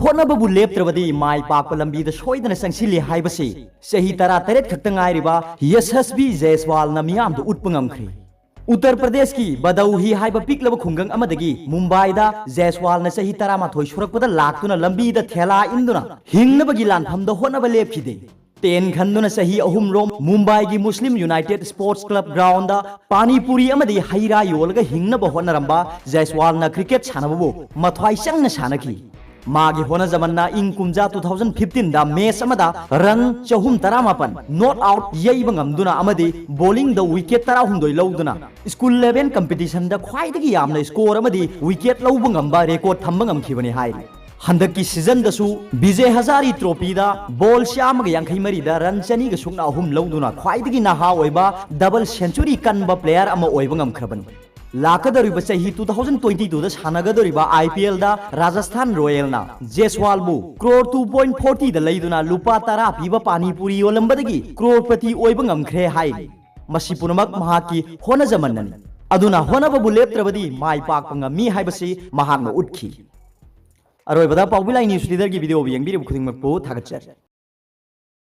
होनबबु लेप्त्रबदी माय पाक लंबीद सोइदन संसिले हाइबसे सही तरा तरेत खक्तंगाइरिबा यशस्वी जयसवाल न मियामदु उत्पंगमख्री उत्तर प्रदेश की बदौही हाइब पिकलब खुंगंग अमदगी मुंबईदा जयसवाल न सही तरामाथोय सुरकपदा लाक्तुना लंबीद थेला इंदुना हिंगनबगी लानफमद होनब लेपखिदे तेन खंदुना सही अहुमरोम मुंबई की Muslim united sports club ground panipuri अमदी हैरा योलगा हिंगनब होनरंबा जयसवाल न क्रिकेट सानबबु मथ्वाई चंगना सानखी मागी होना जमन्ना इंग कुमजा 2015 दा मैच अमदा रन चहुम तरामापन नॉट आउट यैब ngamduna amadi bowling दा wicket तरा हुंदोय लौदुना स्कूल लेवल कंपटीशन दा ख्वाइदगी यामना स्कोर अमदी wicket लौब ngamba record थंब ngamखिबनि हाय हंदक की सीजन दसु विजय हजारी ट्रॉफी दा बॉल श्यामग यांखै मरी दा रन चनी ग सुकना अहुम लौदुना ख्वाइदगी नाहा ओइबा डबल सेंचुरी कनबा प्लेयर अमा ओइब ngamखरबनि लाकदरिबा चाही 2022 दा सानगदरिबा IPL दा राजस्थान रॉयल ना जयसवाल बु crore 2.40 दा लैदुना लुपा 10 पीबा पानी-पुरी योलंबदगी crorepati ओइब ngamkhre हाय मसी पुनमक महाकी होनजमन्ननि अदुना होनबबु लेप्त्रबदी माय पाक ngami हाइबसी महाकना उठखी अरोइबदा पाउबिलाई न्यूज लीडर की वीडियो यंगबिरिबु खुदिंगमकपु थागतचर